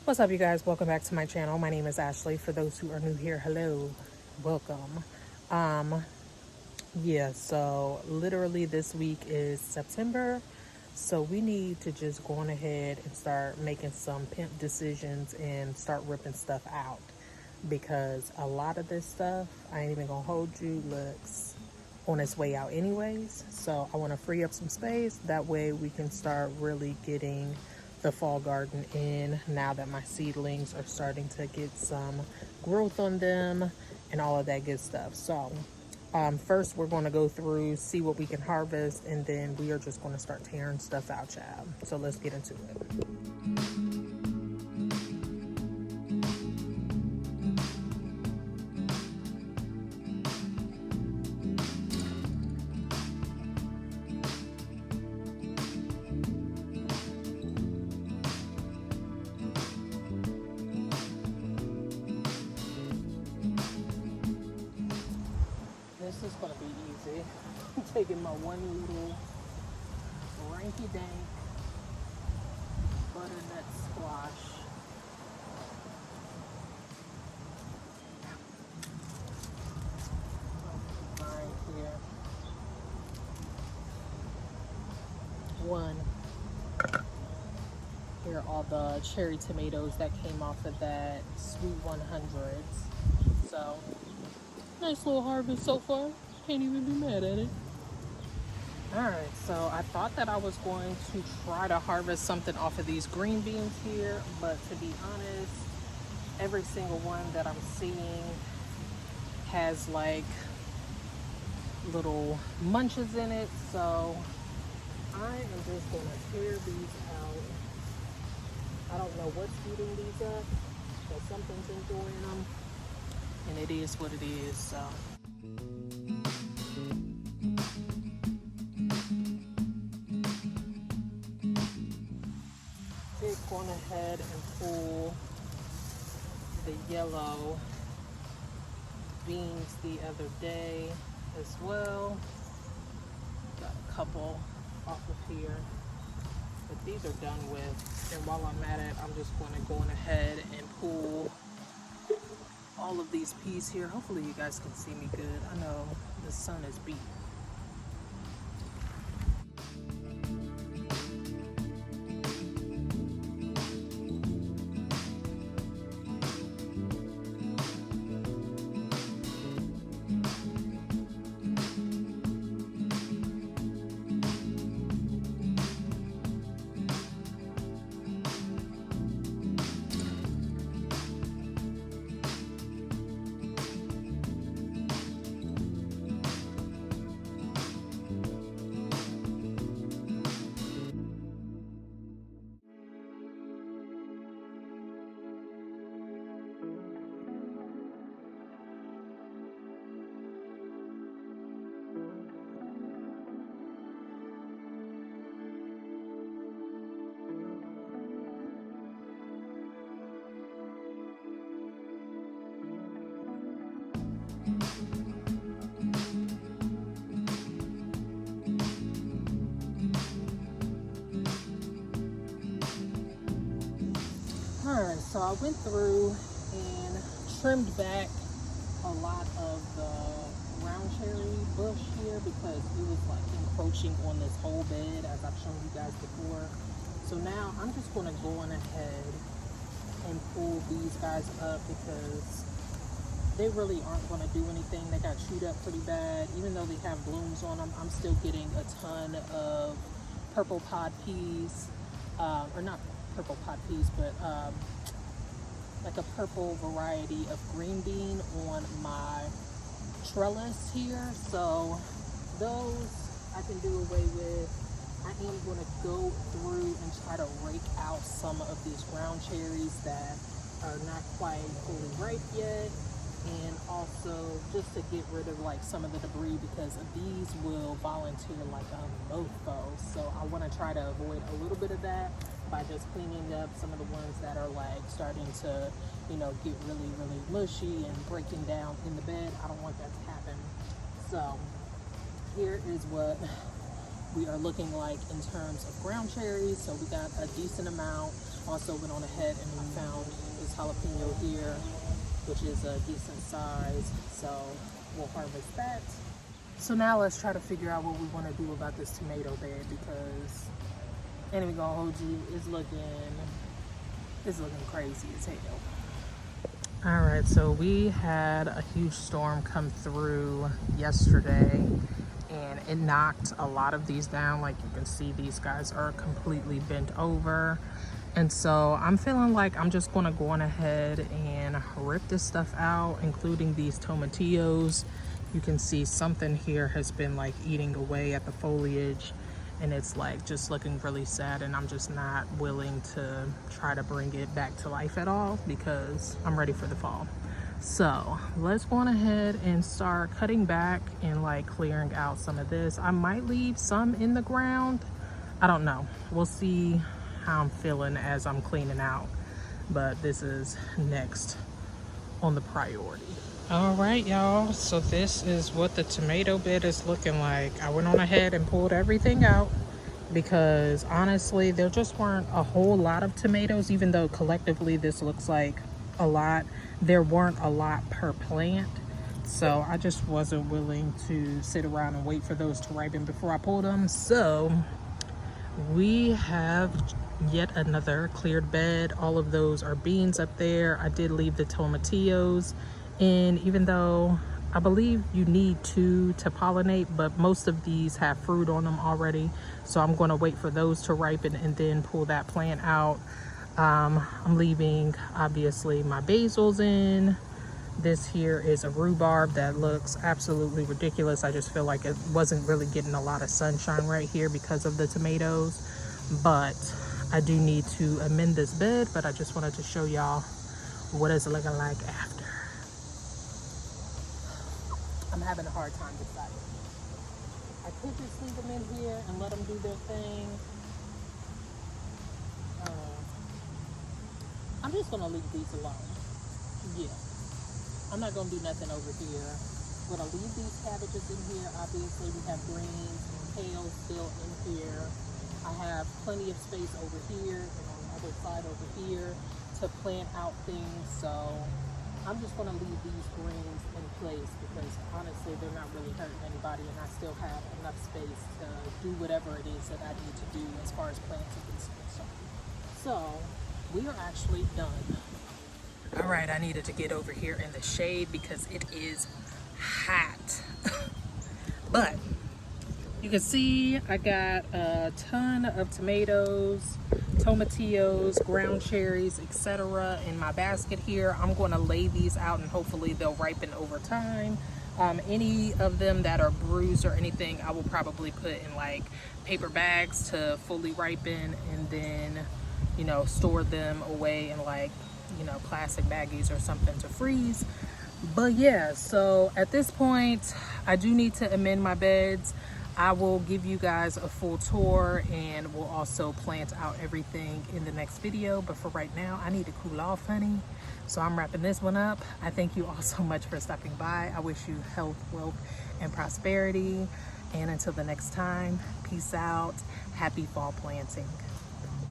What's up, you guys? Welcome back to my channel. My name is Ashley. For those who are new here, hello, welcome. Um, yeah, so literally this week is September, so we need to just go on ahead and start making some pimp decisions and start ripping stuff out, because a lot of this stuff, I ain't even gonna hold you, looks on its way out anyways. So I want to free up some space, that way we can start really getting the fall garden in, now that my seedlings are starting to get some growth on them and all of that good stuff. So first we're going to go through, see what we can harvest, and then we are just going to start tearing stuff out, child. So let's get into it. This is going to be easy. I'm taking my one little ranky dank butternut squash. Right here. One. Here are all the cherry tomatoes that came off of that Sweet 100s. So, nice little harvest so far. Can't even be mad at it. Alright, so I thought that I was going to try to harvest something off of these green beans here, but to be honest, every single one that I'm seeing has like little munches in it, so I am just going to tear these out. I don't know what's eating these up, but something's enjoying them, and it is what it is. So they're going ahead and pull the yellow beans the other day as well. Got a couple off of here, but these are done with. And while I'm at it, I'm just going to go on ahead and pull all of these peas here. Hopefully you guys can see me good. I know the sun is beating. Alright, so I went through and trimmed back a lot of the brown cherry bush here because it was like encroaching on this whole bed, as I've shown you guys before. So now I'm just going to go on ahead and pull these guys up because they really aren't going to do anything. They got chewed up pretty bad. Even though they have blooms on them, I'm still getting a ton of purple pod peas, or not purple pod peas, but like a purple variety of green bean on my trellis here. So those I can do away with. I am going to go through and try to rake out some of these ground cherries that are not quite fully ripe yet, and also just to get rid of like some of the debris, because these will volunteer like a mofo. So I want to try to avoid a little bit of that by just cleaning up some of the ones that are like starting to, you know, get really mushy and breaking down in the bed. I don't want that to happen. So here is what we are looking like in terms of ground cherries. So we got a decent amount. Also went on ahead and I found this jalapeno here, which is a decent size, so we'll harvest that. So now let's try to figure out what we want to do about this tomato bed, because ain't even gonna hold you, it's looking crazy as hell. All right, so we had a huge storm come through yesterday and it knocked a lot of these down. Like you can see, these guys are completely bent over. And so I'm feeling like I'm just gonna go on ahead and rip this stuff out, including these tomatillos. You can see something here has been like eating away at the foliage, and it's like just looking really sad, and I'm just not willing to try to bring it back to life at all because I'm ready for the fall. So let's go on ahead and start cutting back and like clearing out some of this. I might leave some in the ground, I don't know, we'll see how I'm feeling as I'm cleaning out, but this is next on the priority. All right, y'all, so this is what the tomato bed is looking like. I went on ahead and pulled everything out because honestly there just weren't a whole lot of tomatoes. Even though collectively this looks like a lot, there weren't a lot per plant, so I just wasn't willing to sit around and wait for those to ripen before I pulled them. So we have yet another cleared bed. All of those are beans up there. I did leave the tomatillos in, even though I believe you need 2 to pollinate, but most of these have fruit on them already, so I'm going to wait for those to ripen and then pull that plant out. I'm leaving obviously my basils in. This here is a rhubarb that looks absolutely ridiculous. I just feel like it wasn't really getting a lot of sunshine right here because of the tomatoes, but I do need to amend this bed. But I just wanted to show y'all what it's looking like after. I'm having a hard time deciding. I could just leave them in here and let them do their thing. I'm just gonna leave these alone. Yeah, I'm not gonna do nothing over here. I'm gonna leave these cabbages in here. Obviously we have greens and kale still in here. I have plenty of space over here and on the other side over here to plant out things. So I'm just gonna leave these greens in place because honestly they're not really hurting anybody, and I still have enough space to do whatever it is that I need to do as far as plants are concerned. So we are actually done. All right, I needed to get over here in the shade because it is hot. But you can see I got a ton of tomatoes, tomatillos, ground cherries, etc. in my basket here. I'm going to lay these out and hopefully they'll ripen over time. Any of them that are bruised or anything, I will probably put in like paper bags to fully ripen, and then, you know, store them away in like, you know, plastic baggies or something to freeze. But yeah, so at this point I do need to amend my beds. I will give you guys a full tour and we'll also plant out everything in the next video, but for right now I need to cool off, honey, so I'm wrapping this one up. I thank you all so much for stopping by. I wish you health, wealth, and prosperity, and until the next time, peace out. Happy fall planting.